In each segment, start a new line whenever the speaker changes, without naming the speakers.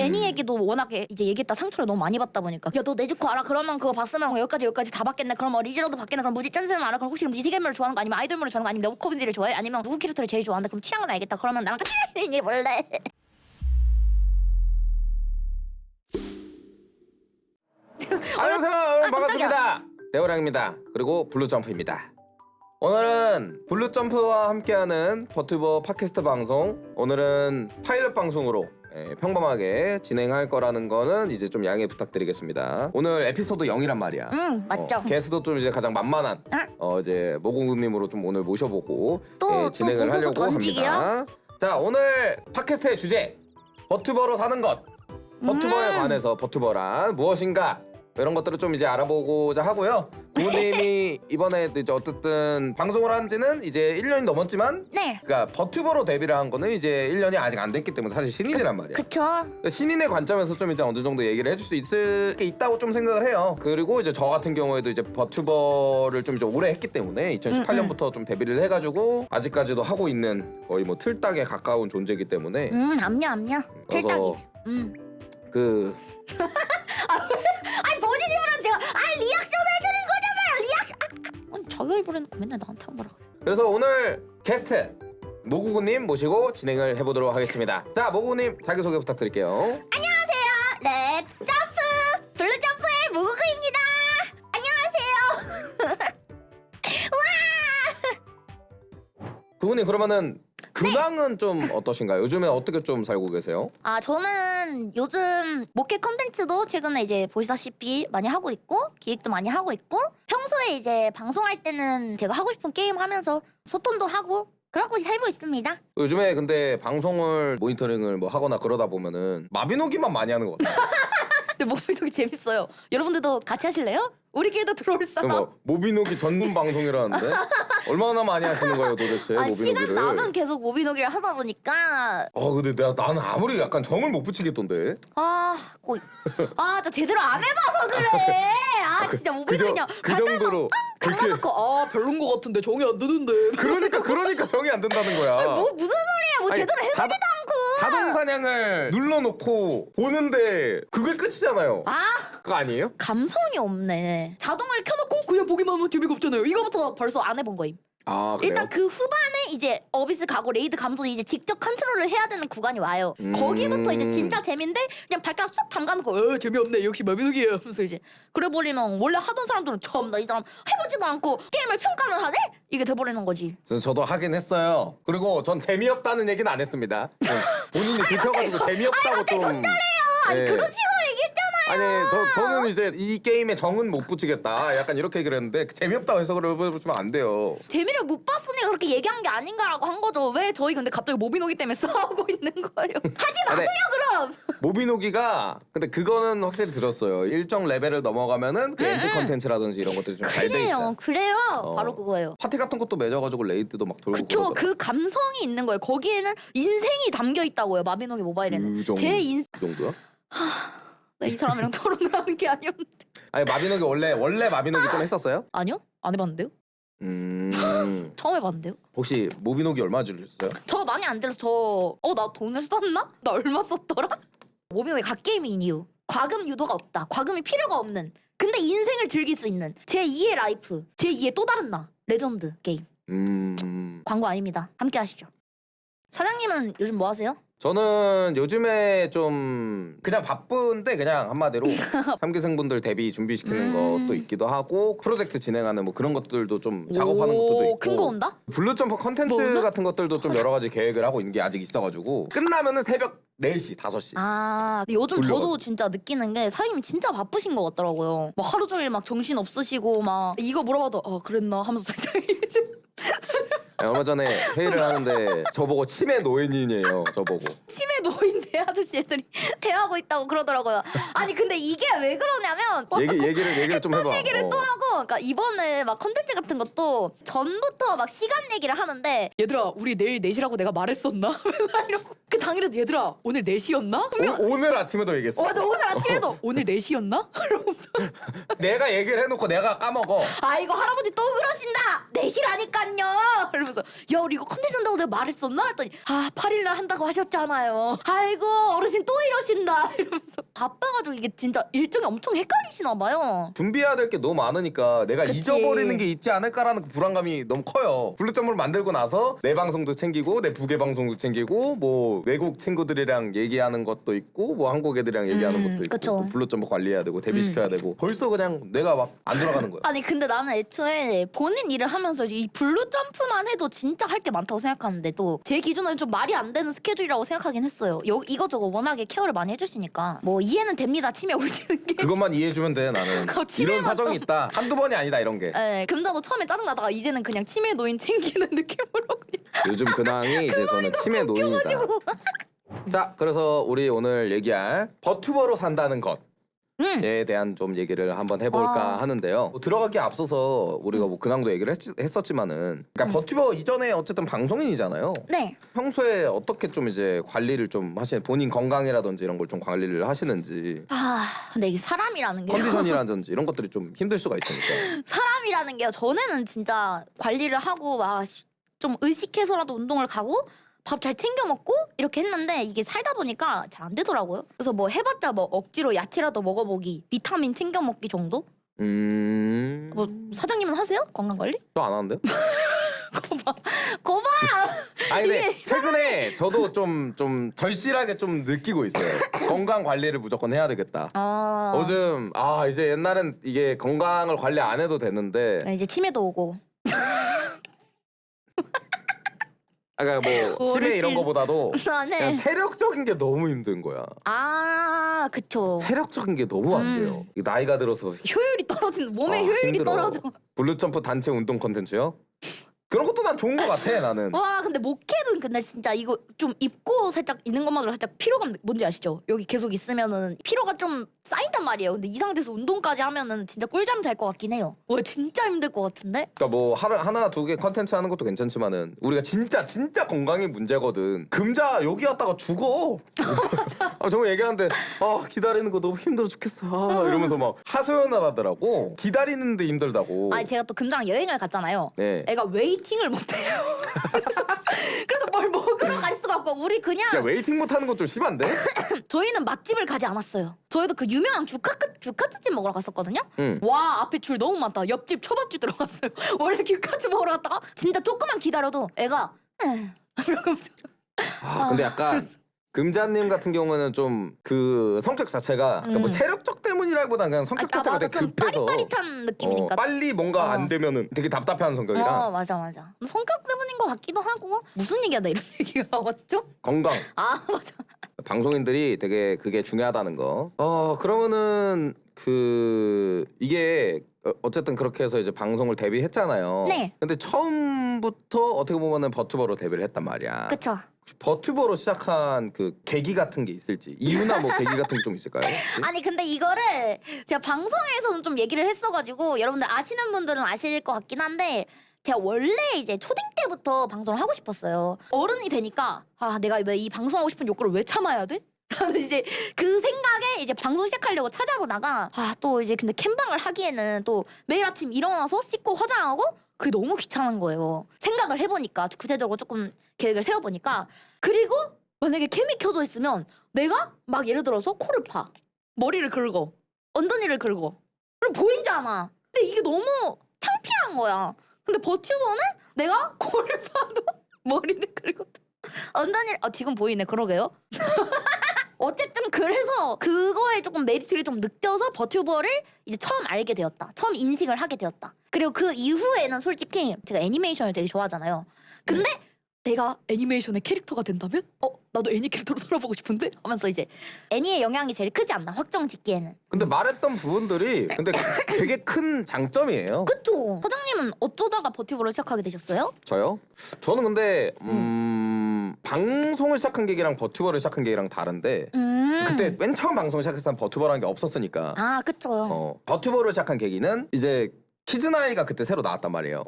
애니 얘기도 워낙에 이제 얘기했다 상처를 너무 많이 받다 보니까 야 너 네즈코 알아? 그러면 그거 봤으면 여기까지 다 봤겠네. 그럼 리즈로도 봤겠네. 그럼 무지 짠스는 알아? 그럼 혹시 무지개물을 좋아하는 거 아니면 아이돌물을 좋아하는 거 아니면 러브코미디를 좋아해? 아니면 누구 캐릭터를 제일 좋아하는데? 그럼 취향은 알겠다. 그러면 나랑 같이 얘기 볼래?
안녕하세요 여러분 반갑습니다. 대호랑입니다. 그리고 블루점프입니다. 오늘은 블루점프와 함께하는 버튜버 팟캐스트 방송, 오늘은 파일럿 방송으로 평범하게 진행할 거라는 거는 이제 좀 양해 부탁드리겠습니다. 오늘 에피소드 0이란 말이야.
맞죠.
게스트도 좀 이제 가장 만만한 이제 모공님으로 좀 오늘 모셔보고
또
진행을
모공도
하려고
던지기야?
합니다. 자, 오늘 팟캐스트의 주제, 버튜버로 사는 것, 버튜버에 관해서 버튜버란 무엇인가, 이런 것들을 좀 이제 알아보고자 하고요. 부모님이 이번에 이제 어쨌든 방송을 한 지는 이제 1년이 넘었지만,
네.
그러니까 버튜버로 데뷔를 한 거는 이제 1년이 아직 안 됐기 때문에 사실 신인이란 말이야.
그쵸.
그러니까 신인의 관점에서 좀 이제 어느 정도 얘기를 해줄 수 있을 게 있다고 좀 생각을 해요. 그리고 이제 저 같은 경우에도 이제 버튜버를 좀 이제 오래 했기 때문에 2018년부터 좀 데뷔를 해가지고 아직까지도 하고 있는 거의 뭐 틀딱에 가까운 존재이기 때문에
암냐 틀딱이지.
그
아니 본인이 말한 제가 리액션 해주는 거잖아요. 리액션. 아니 자기가 일부러 해놓고 맨날 나한테 한 거라.
그래서 오늘 게스트 모구구님 모시고 진행을 해보도록 하겠습니다. 자, 모구구님 자기소개 부탁드릴게요.
안녕하세요. 렛츠 점프 블루점프의 모구구입니다. 안녕하세요.
구구님, 그러면은 근황은 좀 어떠신가요? 요즘에 어떻게 좀 살고 계세요?
저는 요즘 목회 컨텐츠도 최근에 이제 보시다시피 많이 하고 있고 기획도 많이 하고 있고 평소에 이제 방송할 때는 제가 하고 싶은 게임 하면서 소통도 하고 그러고 살고 있습니다.
요즘에 근데 방송을 모니터링을 뭐 하거나 그러다 보면은 마비노기만 많이 하는 것 같아요.
근데 모비노기 재밌어요. 여러분들도 같이 하실래요? 우리끼리도 들어올 사람.
뭐 모비노기 전문 방송이라는데 얼마나 많이 하시는 거예요 도대체 모비노기를?
시간 나면 계속 모비노기를 하다 보니까
근데 나는 아무리 약간 정을 못 붙이겠던데.
진짜 제대로 안 해봐서 그래. 진짜 모비노기 그냥
그 정도로 그렇게.
갈라놓고 별론 거 같은데 정이 안 드는데.
그러니까 정이 안 된다는 거야.
무슨 소리야? 제대로 해보지도 않고.
자동 사냥을 눌러놓고 보는데 그게 끝이잖아요. 그거 아니에요?
감성이 없네. 자동을 켜놓고 그냥 보기만 하면 재미가 없잖아요. 이거부터 벌써 안 해본 거임.
그래요?
일단 그 후반에 이제 어비스 가고 레이드 가면서 이제 직접 컨트롤을 해야 되는 구간이 와요. 거기부터 이제 진짜 재미인데 그냥 발가락 쏙 담가놓고 재미없네 역시 마비노기예요 하면서 이제 그래버리면 원래 하던 사람들은 참나 이 사람 해보지도 않고 게임을 평가를 하네? 이게 돼버리는 거지.
그래서 저도 하긴 했어요. 그리고 전 재미없다는 얘기는 안 했습니다. 본인이 들켜가지고 재미없다고 좀.
아니 그런 식으로 얘기했잖아요.
저는 이제 이 게임에 정은 못 붙이겠다 약간 이렇게 얘기를 했는데 재미없다고 해서 그러면 안 돼요.
재미를 못 봤으니까 그렇게 얘기한 게 아닌가라고 한 거죠. 왜 저희 근데 갑자기 모비노기 때문에 싸우고 있는 거예요? 하지 마세요 그럼.
모비노기가 근데 그거는 확실히 들었어요. 일정 레벨을 넘어가면은 그 엔드 컨텐츠라든지 이런 것들이 좀 잘 돼 있죠.
그래요. 바로 그거예요.
파티 같은 것도 맺어가지고 레이드도 막 돌고
그쵸.
그러더라고요.
그 감성이 있는 거예요. 거기에는 인생이 담겨 있다고요. 마비노기 모바일에는.
그 정도야?
나 이 사람이랑 토론을 하는 게 아니었는데.
아니 마비노기 원래 마비노기 좀 했었어요?
아니요? 안 해봤는데요? 처음 해봤는데요?
혹시 모비노기 얼마 주셨어요?
저 많이 안 들어서 나 돈을 썼나? 나 얼마 썼더라? 모비노기 갓게임인 이유. 과금 유도가 없다. 과금이 필요가 없는. 근데 인생을 즐길 수 있는 제2의 라이프. 제2의 또 다른 나. 레전드 게임. 광고 아닙니다. 함께 하시죠. 사장님은 요즘 뭐 하세요?
저는 요즘에 좀 그냥 바쁜데 그냥 한마디로 3기생분들 데뷔 준비시키는 것도 있기도 하고 프로젝트 진행하는 뭐 그런 것들도 좀 작업하는 것도 있고
큰 거 온다?
블루점프 컨텐츠
뭐 온다?
같은 것들도 좀 여러 가지 계획을 하고 있는 게 아직 있어가지고 끝나면은 새벽 4시, 5시
근데 요즘
돌려가지고.
저도 진짜 느끼는 게 사장님 진짜 바쁘신 것 같더라고요. 막 하루 종일 막 정신 없으시고 막 이거 물어봐도 그랬나 하면서 살짝
얼마 전에 회의를 하는데 저보고 치매 노인이에요. 저보고
치매 노인 대하듯이 애들이 대하고 있다고 그러더라고요. 아니 근데 이게 왜 그러냐면
얘기를 좀 해봐.
얘기를 또 하고 그러니까 이번에 막 컨텐츠 같은 것도 전부터 막 시간 얘기를 하는데 얘들아 우리 내일 4시라고 내가 말했었나? 이러고 그 당일에도 얘들아 오늘 4시였나?
오늘 아침에도 얘기했어.
맞아 오늘 아침에도 오늘 4시였나? 이러면서
내가 얘기를 해놓고 내가 까먹어.
이거 할아버지 또 그러신다. 4시라니깐요. 이러면서 야 우리 이거 컨텐츠 한다고 내가 말했었나? 했더니 8일날 한다고 하셨잖아요. 아이고 어르신 또 이러신다 이러면서 바빠가지고 이게 진짜 일정이 엄청 헷갈리시나 봐요.
준비해야 될 게 너무 많으니까 내가
그치.
잊어버리는 게 있지 않을까라는 그 불안감이 너무 커요. 블루점프를 만들고 나서 내 방송도 챙기고 내 부계 방송도 챙기고 뭐 외국 친구들이랑 얘기하는 것도 있고 뭐 한국 애들이랑 얘기하는 것도 있고
그쵸.
또 블루점프 관리해야 되고 데뷔시켜야 되고 벌써 그냥 내가 막 안 돌아가는 거야.
아니 근데 나는 애초에 본인 일을 하면서 이 블루 점프만 해도 진짜 할 게 많다고 생각하는데 또 제 기준으로는 좀 말이 안 되는 스케줄이라고 생각하긴 했어요. 이거저거 워낙에 케어를 많이 해주시니까 뭐 이해는 됩니다. 치매 오시는 게.
그것만 이해해주면 돼 나는.
치매만
이런 사정이
좀-
있다. 한두 번이 아니다 이런 게.
네, 금자도 처음에 짜증나다가 이제는 그냥 치매 노인 챙기는 느낌으로 그냥
요즘 근황이 이제 저는 치매 노인이다. 자, 그래서 우리 오늘 얘기할 버튜버로 산다는 것에 대한 좀 얘기를 한번 해볼까 하는데요. 뭐 들어가기 앞서서 우리가 뭐 근황도 얘기를 했었지만은, 그러니까 버튜버 이전에 어쨌든 방송인이잖아요.
네.
평소에 어떻게 좀 이제 관리를 좀 하시는, 본인 건강이라든지 이런 걸 좀 관리를 하시는지,
근데 이게 사람이라는 게
컨디션이라든지 이런 것들이 좀 힘들 수가 있으니까.
사람이라는 게 전에는 진짜 관리를 하고 막 좀 의식해서라도 운동을 가고 밥 잘 챙겨 먹고 이렇게 했는데 이게 살다 보니까 잘 안 되더라고요. 그래서 뭐 해봤자 뭐 억지로 야채라도 먹어보기, 비타민 챙겨 먹기 정도? 뭐 사장님은 하세요? 건강 관리?
또 안 하는데요?
거봐.
아니 근데
이게
최근에 저도 좀 절실하게 좀 느끼고 있어요. 건강 관리를 무조건 해야 되겠다. 요즘 이제 옛날엔 이게 건강을 관리 안 해도 됐는데,
이제 치매도 오고.
그러니까 뭐 치매 이런
어르신.
거보다도 그냥
네.
체력적인 게 너무 힘든 거야.
그쵸.
체력적인 게 너무 안 돼요. 이 나이가 들어서
효율이 떨어지는 몸의 효율이
힘들어.
떨어져.
블루점프 단체 운동 컨텐츠요? 그런 것도 난 좋은 거 같아 나는.
와 근데 목회는 근데 진짜 이거 좀 입고 살짝 있는 것만으로 살짝 피로감 뭔지 아시죠? 여기 계속 있으면은 피로가 좀 쌓인단 말이에요. 근데 이 상태에서 운동까지 하면은 진짜 꿀잠 잘 것 같긴 해요. 와 진짜 힘들 것 같은데?
그러니까 뭐 하나 두 개 컨텐츠 하는 것도 괜찮지만은 우리가 진짜 건강이 문제거든. 금자 여기 왔다가 죽어. 정말 얘기하는데 기다리는 거 너무 힘들어 죽겠어. 이러면서 막 하소연을 하더라고. 기다리는데 힘들다고.
아니 제가 또 금장 여행을 갔잖아요.
네.
애가 웨이팅을 못해요. 그래서 뭘 먹으러 갈 수가 없고 우리 그냥
야 웨이팅 못 하는 건 좀 심한데?
저희는 맛집을 가지 않았어요. 저희도 그 유명한 규카츠집 먹으러 갔었거든요.
응.
와 앞에 줄 너무 많다. 옆집 초밥집 들어갔어요. 원래 규카츠 먹으러 갔다가 진짜 조금만 기다려도 애가 이러면서
근데 약간 금자님 같은 경우는 좀 그 성격 자체가 그러니까 뭐 체력적 때문이라기보다는 그냥 성격 자체가
맞아.
되게
좀
급해서
빠릿빠릿한 느낌이니까.
빨리 뭔가 안 되면은 되게 답답해하는 성격이라
맞아. 성격 때문인 것 같기도 하고 무슨 얘기야 나 이런 얘기가 나왔죠?
건강.
맞아.
방송인들이 되게 그게 중요하다는 거. 그러면은 이게 어쨌든 그렇게 해서 이제 방송을 데뷔했잖아요.
네.
근데 처음부터 어떻게 보면은 버튜버로 데뷔를 했단 말이야.
그쵸.
버튜버로 시작한 그 계기 같은 게 있을지, 이유나 뭐 계기 같은 게 좀 있을까요? 혹시?
아니 근데 이거를 제가 방송에서는 좀 얘기를 했어가지고 여러분들 아시는 분들은 아실 것 같긴 한데 제가 원래 이제 초딩 때부터 방송을 하고 싶었어요. 어른이 되니까 내가 왜 이 방송하고 싶은 욕구를 왜 참아야 돼? 라는 이제 그 생각에 이제 방송 시작하려고 찾아보다가 또 이제 근데 캠방을 하기에는 또 매일 아침 일어나서 씻고 화장하고 그게 너무 귀찮은 거예요. 생각을 해보니까 구체적으로 조금 계획을 세워보니까 그리고 만약에 캠이 켜져 있으면 내가 막 예를 들어서 코를 파 머리를 긁어 엉덩이를 긁어 그럼 보이잖아. 근데 이게 너무 창피한 거야. 근데 버튜버는 내가 코를 파도 머리를 긁어도 엉덩이를 지금 보이네. 그러게요. 어쨌든 그래서 그거에 조금 메리트를 좀 느껴서 버튜버를 이제 처음 알게 되었다. 처음 인식을 하게 되었다. 그리고 그 이후에는 솔직히 제가 애니메이션을 되게 좋아하잖아요. 근데 내가 애니메이션의 캐릭터가 된다면? 나도 애니 캐릭터로 살아보고 싶은데? 하면서 이제 애니의 영향이 제일 크지 않나 확정 짓기에는.
근데 말했던 부분들이 근데 되게 큰 장점이에요.
그쵸? 사장님은 어쩌다가 버튜버를 시작하게 되셨어요?
저요? 저는 근데 방송을 시작한 계기랑 버튜버를 시작한 계기랑 다른데 그때 맨 처음 방송 시작했을 때 버튜버라는 게 없었으니까
그쵸.
버튜버를 시작한 계기는 이제 키즈나이가 그때 새로 나왔단 말이에요.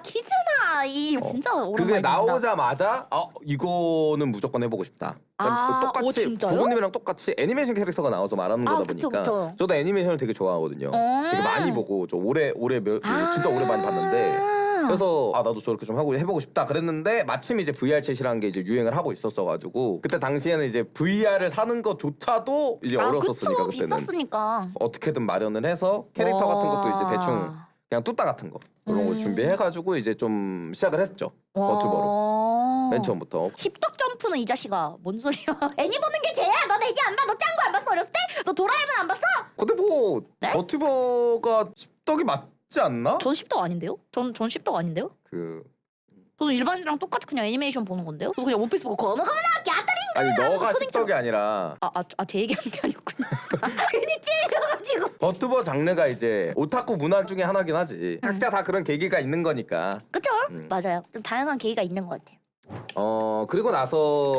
키즈나이 진짜 오랜만에
그게
듣는다.
나오자마자 이거는 무조건 해보고 싶다. 똑같이
진짜요?
부모님이랑 똑같이 애니메이션 캐릭터가 나와서 말하는 거다
그쵸,
보니까
그쵸.
저도 애니메이션을 되게 좋아하거든요. 되게 많이 보고 저 진짜 오래 많이 봤는데 그래서 나도 저렇게 좀 하고 해보고 싶다 그랬는데 마침 이제 VR 챗이라는 게 이제 유행을 하고 있었어가지고 그때 당시에는 이제 VR을 사는 것조차도 이제 어려웠었으니까
그쵸,
그때는
비쌌으니까.
어떻게든 마련을 해서 캐릭터 같은 것도 이제 대충 그냥 뚜따 같은 거 그런 걸 준비해가지고 이제 좀 시작을 했죠. 버튜버로 맨 처음부터.
십덕 점프는 이 자식아 뭔 소리야? 애니 보는 게 죄야. 넌 애니 안 봐. 너 짱구 안 봤어 어렸을 때? 너 도라에몽 안 봤어?
근데 뭐
네?
버튜버가 십덕이 맞지 않나?
전 십덕 아닌데요? 전 십덕 아닌데요? 저는 일반이랑 똑같이 그냥 애니메이션 보는 건데요? 저 그냥 원피스 보고 거는 야따링.
아니 너가 십덕이 아니라
제 얘기하는 게 아니었군요. 괜히 찔려가지고.
버튜버 장르가 이제 오타쿠 문화 중에 하나긴 하지. 각자 다 그런 계기가 있는 거니까.
그쵸? 맞아요. 좀 다양한 계기가 있는 것 같아요.
그리고 나서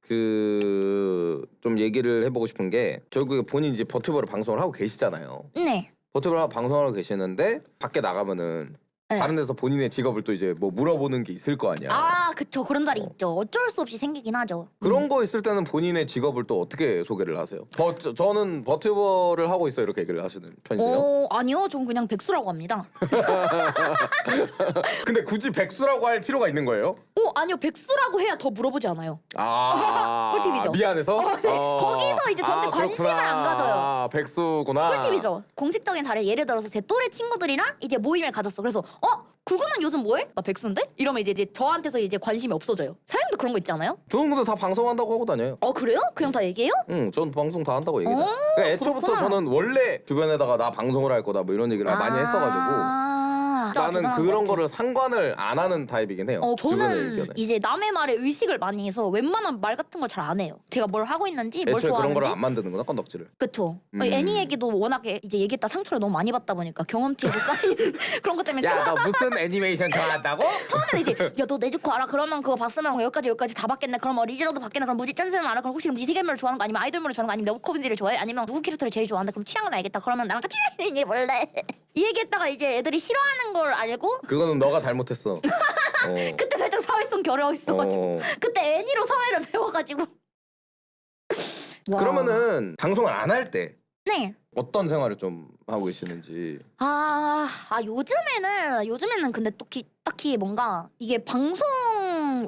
좀 얘기를 해보고 싶은 게 결국에 본인 이제 버튜버로 방송을 하고 계시잖아요.
네.
버튜버로 방송을 하고 계시는데 밖에 나가면은
네.
다른 데서 본인의 직업을 또 이제 뭐 물어보는 게 있을 거 아니야.
그쵸. 그런 자리 있죠. 어쩔 수 없이 생기긴 하죠.
그런 거 있을 때는 본인의 직업을 또 어떻게 소개를 하세요? 저는 버튜버를 하고 있어 이렇게 얘기를 하시는 편이세요?
아니요. 전 그냥 백수라고 합니다.
근데 굳이 백수라고 할 필요가 있는 거예요?
아니요. 백수라고 해야 더 물어보지 않아요. 꿀팁이죠.
미안해서?
거기서 이제 저한테 관심을 안 가져요.
백수구나.
꿀팁이죠. 공식적인 자리에 예를 들어서 제 또래 친구들이랑 이제 모임을 가졌어. 그래서 그거는 요즘 뭐해? 나 백수인데? 이러면 이제 저한테서 이제 관심이 없어져요. 사장님도 그런 거 있잖아요.
좋은 분들 다 방송한다고 하고 다녀요.
그래요? 그냥 다 얘기해요?
응, 전 방송 다 한다고 얘기해요. 그러니까 애초부터
그렇구나.
저는 원래 주변에다가 나 방송을 할 거다 뭐 이런 얘기를 많이 했어가지고 나는 그런 거를 상관을 안 하는 타입이긴 해요. 주변의
저는
의견에.
이제 남의 말에 의식을 많이 해서 웬만한 말 같은 걸 잘 안 해요. 제가 뭘 하고 있는지 뭘
애초에 그런
좋아하는지.
거를 안 만드는구나 건덕지를.
그쵸. 애니 얘기도 워낙에 이제 얘기했다 상처를 너무 많이 받다 보니까 경험치에서 쌓인 그런 것 때문에
야, 너 무슨 애니메이션 좋아한다고?
처음에는 이제 야 너 네즈코 알아? 그러면 그거 봤으면 여기까지 다 봤겠네. 그럼 리즈로도 봤겠네. 그럼 무지 짠스는 알아? 그럼 혹시 그럼 니세계물을 좋아하는 거 아니면 아이돌물을 좋아하는 거 아니면 러브코미디를 좋아해? 아니면 누구 캐릭터를 제일 좋아하는데 그럼 취향은 알겠다. 그러면 나랑 같이 애니 볼래? 이 얘기했다가 이제 애들이 싫어하는 걸 알고
그거는 너가 잘못했어.
그때 살짝 사회성 결여가 있어가지고 그때 애니로 사회를 배워가지고 와.
그러면은 방송을 안 할 때
네.
어떤 생활을 좀 하고 계시는지.
요즘에는 근데 딱히 뭔가 이게 방송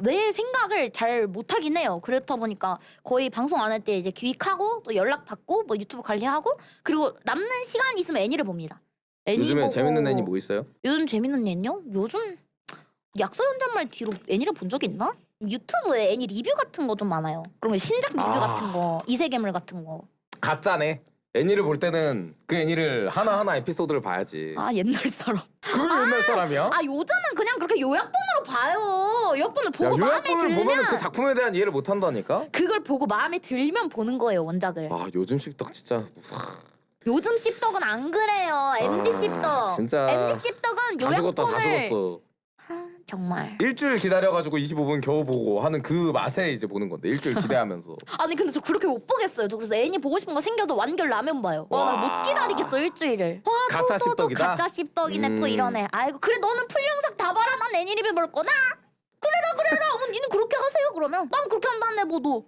외의 생각을 잘 못하긴 해요. 그렇다 보니까 거의 방송 안 할 때 이제 기획하고 또 연락 받고 뭐 유튜브 관리하고 그리고 남는 시간 있으면 애니를 봅니다. 애니
요즘에
보고.
재밌는 애니 뭐 있어요?
요즘 재밌는 애니요? 요즘 약속 연잔말 뒤로 애니를 본 적 있나? 유튜브에 애니 리뷰 같은 거 좀 많아요. 그런 거 신작 리뷰 같은 거, 이세계물 같은 거.
가짜네. 애니를 볼 때는 그 애니를 하나하나 에피소드를 봐야지.
옛날 사람.
그걸 옛날 사람이야?
요즘은 그냥 그렇게 요약본으로 봐요. 요약본을 보고 마음에
요약본을
들면
보면은 그 작품에 대한 이해를 못 한다니까?
그걸 보고 마음에 들면 보는 거예요, 원작을.
요즘 씹덕 진짜.
요즘 씹덕은 안 그래요. MG 씹덕.
진짜.
MG 씹덕은
다 죽었다 다
요약본을
죽었어.
정말.
일주일 기다려가지고 25분 겨우 보고 하는 그 맛에 이제 보는 건데 일주일 기대하면서.
아니 근데 저 그렇게 못 보겠어요. 저 그래서 애니 보고 싶은 거 생겨도 완결 라면 봐요. 나 못 기다리겠어 일주일을.
가짜
또
씹덕이다?
가짜 씹덕이네 또 이러네. 아이고 그래 너는 풀영상 다 봐라. 난 애니 리뷰 볼 거나. 그래라. 니는 그렇게 하세요 그러면. 난 그렇게 한다네 뭐요?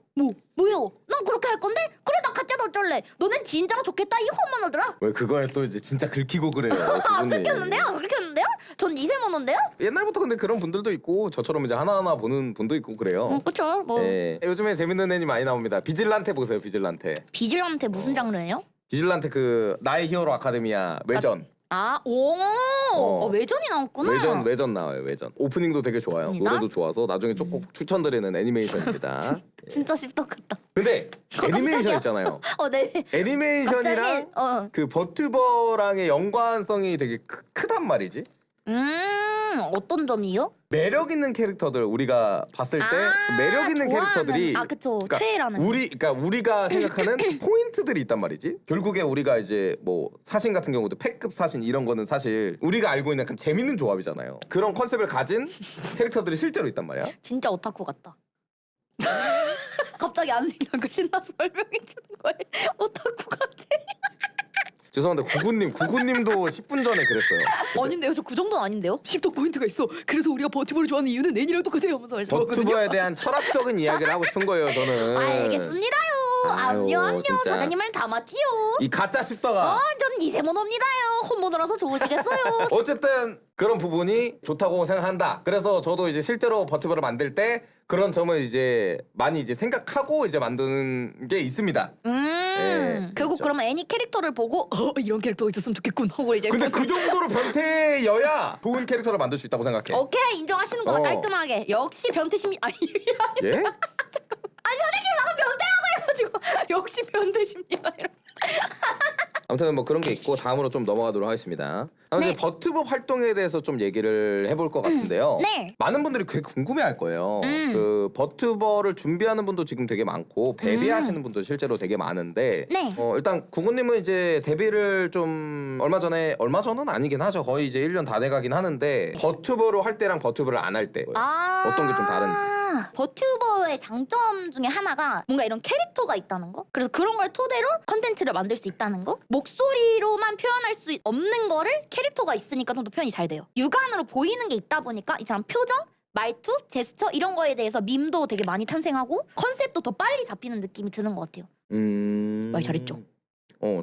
난 그렇게 할 건데. 그래 나 가짜도 어쩔래. 너넨 진짜가 좋겠다 이 호모노들아.
왜 그거에 또 이제 진짜 긁히고 그래요.
그렇게 했는데요? 전 이세모노인데요?
옛날부터 근데 그런 분들도 있고 저처럼 이제 하나하나 보는 분도 있고 그래요.
그쵸 뭐.
네. 요즘에 재밌는 애니 많이 나옵니다. 비질란테 보세요. 비질란테.
비질란테 무슨 장르예요?
비질란테 그 나의 히어로 아카데미아 외전.
외전이 나왔구나.
외전 나와요. 외전. 오프닝도 되게 좋아요.
입니다.
노래도 좋아서 나중에 꼭 추천드리는 애니메이션입니다.
진짜 씹덕 같다.
근데 애니메이션 있잖아요.
네.
애니메이션이랑
갑자기,
그 버튜버랑의 연관성이 되게 크단 말이지.
어떤 점이요?
매력 있는 캐릭터들 우리가 봤을 때 매력 있는
좋아하는,
캐릭터들이
그쵸. 최애라는.
그러니까 우리가 생각하는 포인트들이 있단 말이지. 결국에 우리가 이제 뭐 사신 같은 경우도 패급 사신 이런 거는 사실 우리가 알고 있는 약간 재밌는 조합이잖아요. 그런 컨셉을 가진 캐릭터들이 실제로 있단 말이야.
진짜 오타쿠 같다. 갑자기 안 생각난 거 신나서 설명해 주는 거예요. 오타쿠 같아.
죄송한데 구구님도 10분 전에 그랬어요.
아닌데요, 저 그 정도는 아닌데요. 씹덕 포인트가 있어. 그래서 우리가 버튜버를 좋아하는 이유는 애니랑 똑같아요. 하면서
버튜버에 대한 철학적인 이야기를 하고 싶은 거예요, 저는.
알겠습니다요.
아유,
압류.
진짜.
사장님 말 다 맞지요.
이 가짜 씹다가
전 이세모노입니다요. 혼모노라서 좋으시겠어요.
어쨌든 그런 부분이 좋다고 생각한다. 그래서 저도 이제 실제로 버튜버를 만들 때 그런 점을 이제 많이 이제 생각하고 이제 만드는 게 있습니다.
결국
그렇죠.
그러면 애니 캐릭터를 보고 이런 캐릭터가 있었으면 좋겠군 하고 이제
근데 그 정도로 변태여야 좋은 캐릭터를 만들 수 있다고 생각해.
오케이 인정하시는 거다. 깔끔하게. 역시 변태심이 아니
예?
아니 선생님 방금 변태라고 해가지고 역시 변태십니다.
아무튼 뭐 그런 게 있고 다음으로 좀 넘어가도록 하겠습니다. 아무튼
네.
버튜버 활동에 대해서 좀 얘기를 해볼 것 같은데요.
네.
많은 분들이 되게 궁금해할 거예요.
음.
그 버튜버를 준비하는 분도 지금 되게 많고 데뷔하시는 분도 실제로 되게 많은데
네.
일단 구구님은 이제 데뷔를 좀 얼마 전은 아니긴 하죠. 거의 이제 1년 다 돼가긴 하는데 버튜버로 할 때랑 버튜버를 안 할 때 어떤 게 좀 다른지.
버튜버의 장점 중에 하나가 뭔가 이런 캐릭터가 있다는 거. 그래서 그런 걸 토대로 컨텐츠를 만들 수 있다는 거. 목소리로만 표현할 수 없는 거를 캐릭터가 있으니까 좀 더 표현이 잘 돼요. 육안으로 보이는 게 있다 보니까 이 사람 표정, 말투, 제스처 이런 거에 대해서 밈도 되게 많이 탄생하고 컨셉도 더 빨리 잡히는 느낌이 드는 것 같아요. 말 잘했죠?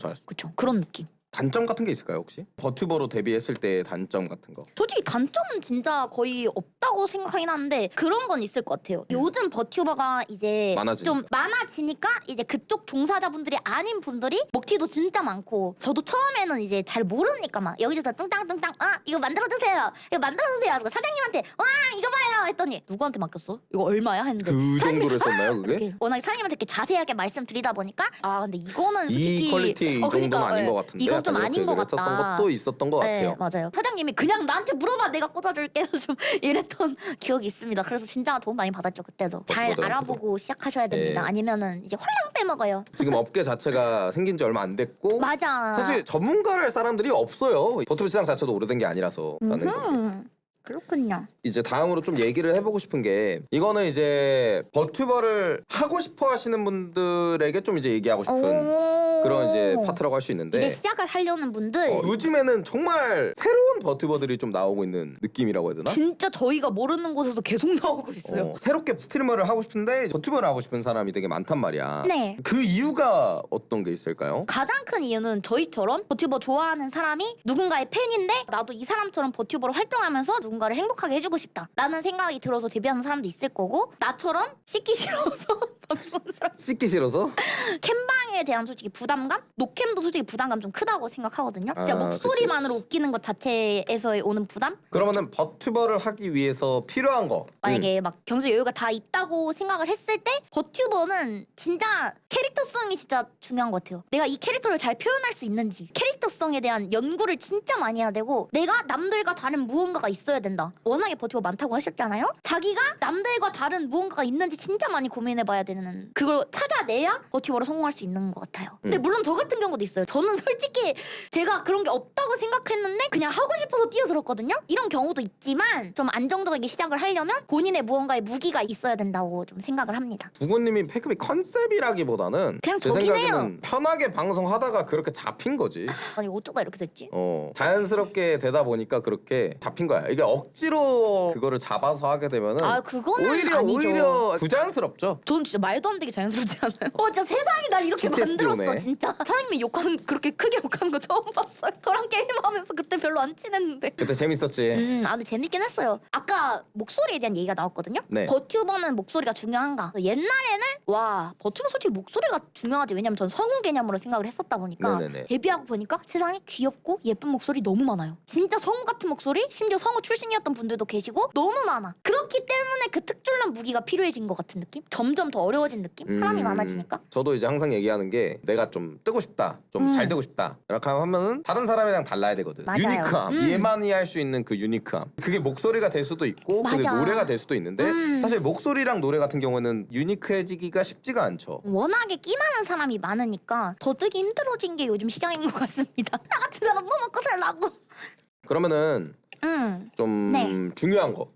잘했어.
그쵸? 그런 느낌.
단점 같은 게 있을까요 혹시? 버튜버로 데뷔했을 때 단점 같은 거.
솔직히 단점은 진짜 거의 없다고 생각하긴 하는데 그런 건 있을 것 같아요. 요즘 버튜버가 이제 좀 많아지니까 이제 그쪽 종사자분들이 아닌 분들이 먹튀도 진짜 많고 저도 처음에는 이제 잘 모르니까 막 여기저기서 뚱땅뚱땅 이거 만들어주세요. 이거 만들어주세요. 그래서 사장님한테 와 이거 봐요 했더니 누구한테 맡겼어? 이거 얼마야? 했는데
그 정도로 했었나요 그게?
이렇게 워낙에 사장님한테 이렇게 자세하게 말씀드리다 보니까 근데 이거는 솔직히
이 퀄리티 이 정도는 아닌 것 같은데.
이건 좀 아닌 것
했었던
같다.
것도 있었던 것
네,
같아요.
맞아요. 사장님이 그냥 나한테 물어봐 내가 꽂아줄게 좀 이랬던 기억이 있습니다. 그래서 진짜 도움 많이 받았죠 그때도. 잘 알아보고 시작하셔야 됩니다.
네.
아니면은 이제 홀랑 빼먹어요.
지금 업계 자체가 생긴 지 얼마 안 됐고
맞아.
사실 전문가를 할 사람들이 없어요. 버튜버 시장 자체도 오래된 게 아니라서. 라는 거.
그렇군요.
이제 다음으로 좀 얘기를 해보고 싶은 게 이거는 이제 버튜버를 하고 싶어 하시는 분들에게 좀 이제 얘기하고 싶은 그런 이제 파트라고 할 수 있는데
이제 시작을 하려는 분들
요즘에는 정말 새로운 버튜버들이 좀 나오고 있는 느낌이라고 해야 되나?
진짜 저희가 모르는 곳에서 계속 나오고 있어요.
새롭게 스트리머를 하고 싶은데 버튜버를 하고 싶은 사람이 되게 많단 말이야.
네.
그 이유가 어떤 게 있을까요?
가장 큰 이유는 저희처럼 버튜버 좋아하는 사람이 누군가의 팬인데 나도 이 사람처럼 버튜버로 활동하면서 누군가를 행복하게 해주고 싶다 라는 생각이 들어서 데뷔하는 사람도 있을 거고 나처럼 씻기 싫어서 방송하는 사람
씻기 싫어서?
캠방에 대한 솔직히 부담감? 노캠도 솔직히 부담감 좀 크다고 생각하거든요. 진짜
아,
목소리만으로 웃기는 것 자체에서 오는 부담?
그러면은 버튜버를 하기 위해서 필요한 거
만약에 막 경제 여유가 다 있다고 생각을 했을 때 버튜버는 진짜 캐릭터성이 진짜 중요한 것 같아요. 내가 이 캐릭터를 잘 표현할 수 있는지 캐릭터성에 대한 연구를 진짜 많이 해야 되고 내가 남들과 다른 무언가가 있어야 된다. 워낙에 버튜버 많다고 하셨잖아요. 자기가 남들과 다른 무언가가 있는지 진짜 많이 고민해봐야 되는 그걸 찾아내야 버튜버로 성공할 수 있는 것 같아요. 근데 물론 저 같은 경우도 있어요. 저는 솔직히 제가 그런 게 없다고 생각했는데 그냥 하고 싶어서 뛰어들었거든요. 이런 경우도 있지만 좀 안정적이게 시작을 하려면 본인의 무언가의 무기가 있어야 된다고 좀 생각을 합니다.
부모님이 패급이 컨셉이라기보다는
그냥
제
저긴
생각에는
해요.
편하게 방송하다가 그렇게 잡힌 거지.
아니 어쩌다 이렇게 됐지?
자연스럽게 되다 보니까 그렇게 잡힌 거야. 이게 억지로 그거를 잡아서 하게 되면은
그거는
오히려
아니죠.
부자연스럽죠.
전 진짜 말도 안 되게 자연스럽지 않아요? 진짜 세상이 날 이렇게
PTSD
만들었어
오네.
진짜. 사장님이 욕하는 그렇게 크게 욕하는 거 처음 봤어요. 저랑 게임하면서 그때 별로 안 친했는데.
그때 재밌었지.
근데 재밌긴 했어요. 아까 목소리에 대한 얘기가 나왔거든요.
네.
버튜버는 목소리가 중요한가? 옛날에는 버튜버 솔직히 목소리가 중요하지. 왜냐면 전 성우 개념으로 생각을 했었다 보니까
네네네.
데뷔하고 보니까 세상에 귀엽고 예쁜 목소리 너무 많아요. 진짜 성우 같은 목소리, 심지어 성우 출신이었던 분들도 계시고 너무 많아. 그렇기 때문에 그 특출난 무기가 필요해진 것 같은 느낌? 점점 더 어려워진 느낌? 사람이 많아지니까.
저도 이제 항상 얘기하는 게 내가 좀 뜨고 싶다, 좀 잘 되고 싶다 이렇게 하면은 다른 사람이랑 달라야 되거든.
맞아요.
유니크함, 얘만이 할 수 있는 그 유니크함. 그게 목소리가 될 수도 있고 그게
맞아.
노래가 될 수도 있는데 사실 목소리랑 노래 같은 경우는 유니크해지기가 쉽지가 않죠.
워낙에 끼 많은 사람이 많으니까 더 뜨기 힘들어진 게 요즘 시장인 것 같습니다. 나 같은 사람 뭐 먹고 살라고.
그러면은 좀
네.
중요한 거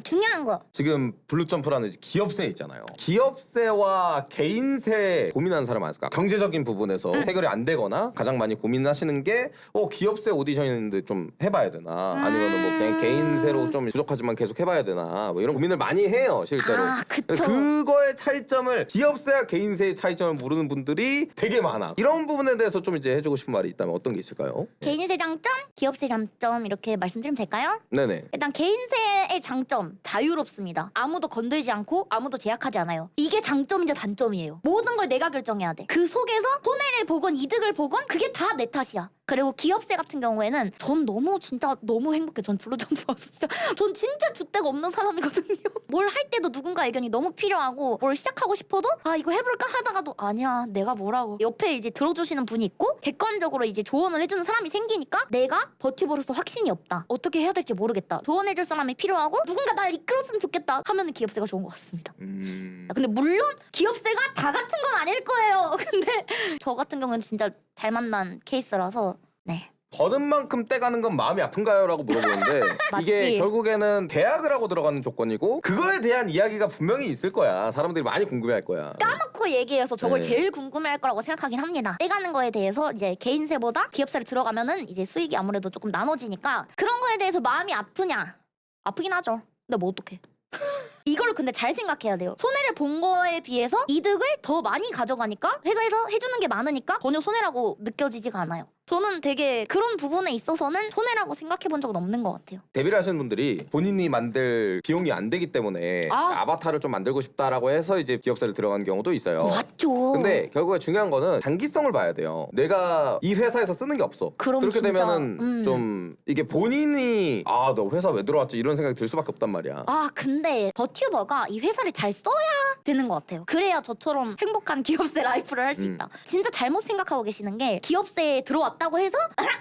중요한 거.
지금 블루점프라는 이제 기업세 있잖아요. 기업세와 개인세 고민하는 사람 많을까? 경제적인 부분에서 해결이 안 되거나 가장 많이 고민하시는 게 기업세 오디션인데 좀 해봐야 되나? 아니면 뭐 그냥 개인세로 좀 부족하지만 계속 해봐야 되나? 뭐 이런 고민을 많이 해요, 실제로.
아, 그쵸.
그거의 차이점을 기업세와 개인세의 차이점을 모르는 분들이 되게 많아. 이런 부분에 대해서 좀 이제 해주고 싶은 말이 있다면 어떤 게 있을까요?
개인세 장점, 기업세 장점 이렇게 말씀드리면 될까요?
네네.
일단 개인세의 장점 자유롭습니다. 아무도 건들지 않고 아무도 제약하지 않아요. 이게 장점이자 단점이에요. 모든 걸 내가 결정해야 돼. 그 속에서 손해를 보건 이득을 보건 그게 다 내 탓이야. 그리고 기업세 같은 경우에는 전 진짜 너무 행복해. 전 블루점프 와서 전 진짜 줏대가 없는 사람이거든요. 뭘 할 때도 누군가 의견이 너무 필요하고 뭘 시작하고 싶어도 이거 해볼까 하다가도 아니야 내가 뭐라고 옆에 이제 들어주시는 분이 있고 객관적으로 이제 조언을 해주는 사람이 생기니까 내가 버티버로서 확신이 없다. 어떻게 해야 될지 모르겠다. 조언해줄 사람이 필요하고 누군가 날 이끌었으면 좋겠다 하면은 기업세가 좋은 것 같습니다. 근데 물론 기업세가 다 같은 건 아닐 거예요. 근데 저 같은 경우는 진짜 잘 만난 케이스라서 네.
버는 만큼 떼가는 건 마음이 아픈가요? 라고 물어보는데 이게
맞지.
결국에는 대학을 하고 들어가는 조건이고 그거에 대한 이야기가 분명히 있을 거야. 사람들이 많이 궁금해할 거야.
까놓고 얘기해서 저걸
네.
제일 궁금해할 거라고 생각하긴 합니다. 떼가는 거에 대해서 이제 개인세보다 기업세를 들어가면은 이제 수익이 아무래도 조금 나눠지니까 그런 거에 대해서 마음이 아프냐? 아프긴 하죠. 근데 뭐 어떡해. 이걸 근데 잘 생각해야 돼요. 손해를 본 거에 비해서 이득을 더 많이 가져가니까 회사에서 해주는 게 많으니까 전혀 손해라고 느껴지지가 않아요. 저는 되게 그런 부분에 있어서는 손해라고 생각해 본 적은 없는 것 같아요.
데뷔를 하시는 분들이 본인이 만들 비용이 안 되기 때문에
아.
아바타를 좀 만들고 싶다라고 해서 이제 기업사를 들어가는 경우도 있어요.
맞죠.
근데 결국에 중요한 거는 단기성을 봐야 돼요. 내가 이 회사에서 쓰는 게 없어.
그럼
그렇게
진짜,
되면은 좀 이게 본인이 너 회사 왜 들어왔지 이런 생각이 들 수밖에 없단 말이야.
근데 버튜버가 이 회사를 잘 써야 되는 것 같아요. 그래야 저처럼 행복한 기업세 라이프를 할 수 있다. 진짜 잘못 생각하고 계시는 게 기업세에 들어왔다고 해서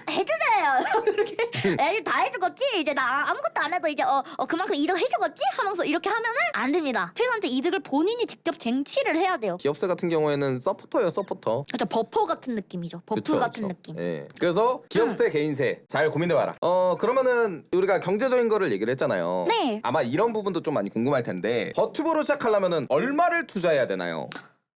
해주세요. 이렇게 에이, 다 해주겠지? 이제 나 아무것도 안 해도 이제 그만큼 이득 해주겠지? 하면서 이렇게 하면은 안 됩니다. 회사한테 이득을 본인이 직접 쟁취를 해야 돼요.
기업사 같은 경우에는 서포터예요, 서포터.
그렇죠. 버퍼 같은 느낌이죠. 버프
그쵸,
같은
그쵸.
느낌.
예. 그래서 기업세, 개인세 잘 고민해봐라. 그러면은 우리가 경제적인 거를 얘기를 했잖아요.
네.
아마 이런 부분도 좀 많이 궁금할 텐데 버튜버로 시작하려면은 얼마를 투자해야 되나요?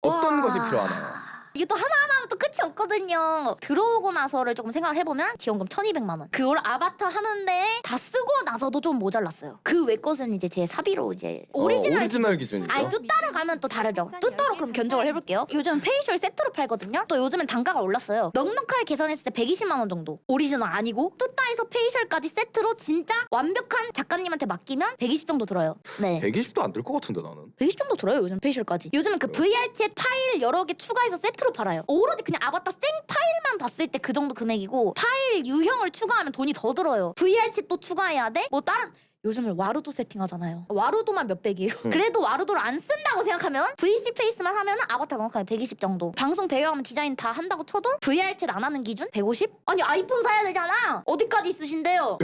어떤
와.
것이 필요하나요?
이게 또 하나하나 하면 또 끝이 없거든요. 들어오고 나서를 조금 생각을 해보면 지원금 1,200만 원. 그걸 아바타 하는데 다 쓰고 나서도 좀 모자랐어요. 그 외 것은 이제 제 사비로 이제 오리지널
기준이죠.
아니 뚜따로 가면 또 다르죠. 뚜따로 그럼 견적을 해볼게요. 요즘 페이셜 세트로 팔거든요. 또 요즘엔 단가가 올랐어요. 넉넉하게 계산했을 때 120만 원 정도. 오리지널 아니고 뚜따에서 페이셜까지 세트로 진짜 완벽한 작가님한테 맡기면 120 정도 들어요. 네.
120도 안 들 것 같은데 나는.
120 정도 들어요 요즘 페이셜까지. 요즘은 그 VRT에 파일 여러 개 추가해서 세트로 팔아요. 오로지 그냥 아바타 생 파일만 봤을 때 그 정도 금액이고 파일 유형을 추가하면 돈이 더 들어요. VRT 또 추가해야 돼? 뭐 다른 요즘은 와르도 세팅하잖아요. 와르도만 몇백이에요. 그래도 와르도를 안 쓴다고 생각하면 VC 페이스만 하면은 아바타 넉넉하게 120 정도. 방송 배경화면 디자인 다 한다고 쳐도 VRT 안 하는 기준 150? 아니 아이폰 사야 되잖아. 어디까지 있으신데요?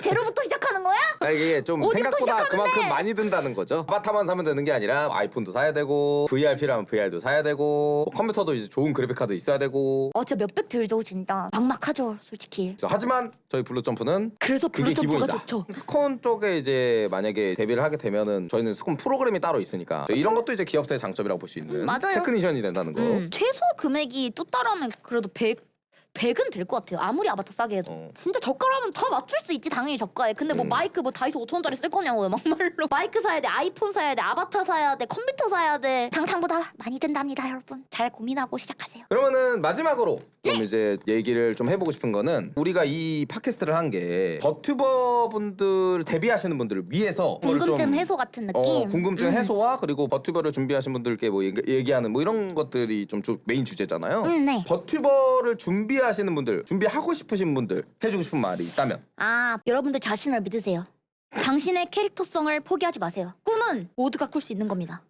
제로부터 시작하는 거야?
이게 좀
어디부터
생각보다
시작하는데?
그만큼 많이 든다는 거죠. 아바타만 사면 되는 게 아니라 아이폰도 사야 되고 VRP라면 VR도 사야 되고 컴퓨터도 이제 좋은 그래픽 카드 있어야 되고.
진짜 몇백 들죠 진짜. 막막하죠 솔직히.
하지만 저희 블루점프는
그래서
그게
블루점프가
기본이다.
좋죠.
스콘 쪽에 이제 만약에 데뷔를 하게 되면은 저희는 스콘 프로그램이 따로 있으니까 이런 것도 이제 기업사의 장점이라고 볼 수 있는
맞아요.
테크니션이 된다는 거.
최소 금액이 뚜따라면 그래도 100은 될 것 같아요. 아무리 아바타 싸게 해도. 진짜 저가라면 다 맞출 수 있지 당연히 저가에. 근데 뭐 마이크 뭐 다이소 5,000원짜리 쓸 거냐고요 막말로. 마이크 사야 돼, 아이폰 사야 돼, 아바타 사야 돼, 컴퓨터 사야 돼. 상상보다 많이 든답니다 여러분. 잘 고민하고 시작하세요.
그러면은 마지막으로 좀
네.
이제 얘기를 좀 해보고 싶은 거는 우리가 이 팟캐스트를 한 게 버튜버 분들 데뷔하시는 분들을 위해서
궁금증
좀
해소 같은 느낌.
궁금증 해소와 그리고 버튜버를 준비하신 분들께 뭐 얘기하는 뭐 이런 것들이 좀 메인 주제잖아요.
네.
버튜버를 준비하시는 분들, 준비하고 싶으신 분들 해주고 싶은 말이 있다면
여러분들 자신을 믿으세요. 당신의 캐릭터성을 포기하지 마세요. 꿈은 모두가 꿀 수 있는 겁니다.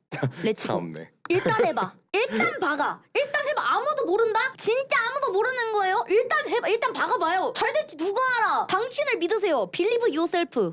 렛츠고.
참네.
일단 해봐. 일단 박아. 일단 해봐. 아무도 모른다? 진짜 아무도 모르는 거예요? 일단 해봐. 일단 박아봐요. 잘 될지 누가 알아? 당신을 믿으세요. Believe yourself.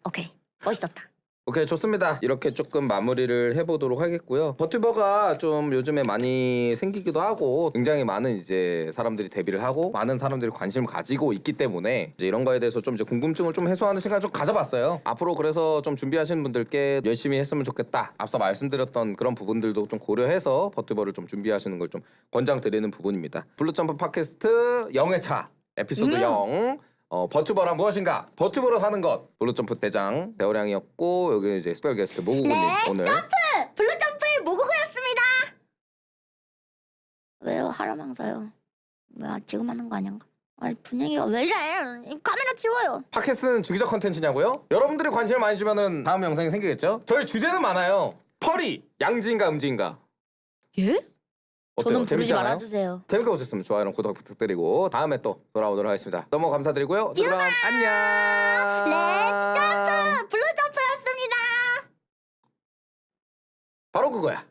오케이. 멋있었다.
오케이 좋습니다. 이렇게 조금 마무리를 해보도록 하겠고요. 버튜버가 좀 요즘에 많이 생기기도 하고 굉장히 많은 이제 사람들이 데뷔를 하고 많은 사람들이 관심을 가지고 있기 때문에 이제 이런 거에 대해서 좀 이제 궁금증을 좀 해소하는 시간을 좀 가져봤어요. 앞으로 그래서 좀 준비하시는 분들께 열심히 했으면 좋겠다. 앞서 말씀드렸던 그런 부분들도 좀 고려해서 버튜버를 좀 준비하시는 걸 좀 권장드리는 부분입니다. 블루점프 팟캐스트 0회차 에피소드 0 버튜버란 무엇인가? 버튜버로 사는 것. 블루점프 대장 대호량이었고 여기 이제 스페셜 게스트 모구구님 오늘
점프! 블루점프의 모구구였습니다. 왜요? 하라망사요. 왜 지금 하는 거 아닌가? 아니 분위기가 왜 이래? 카메라 치워요.
팟캐스트는 주기적 컨텐츠냐고요? 여러분들이 관심을 많이 주면은 다음 영상이 생기겠죠? 저희 주제는 많아요. 펄이 양지인가 음지인가?
예?
어때요?
저는 부르지
재밌지 않아요?
말아주세요.
재밌게 보셨으면 좋아요랑 구독 부탁드리고 다음에 또 돌아오도록 하겠습니다. 너무 감사드리고요. 그럼 안녕.
렛츠 점프! 블루점프였습니다.
바로 그거야.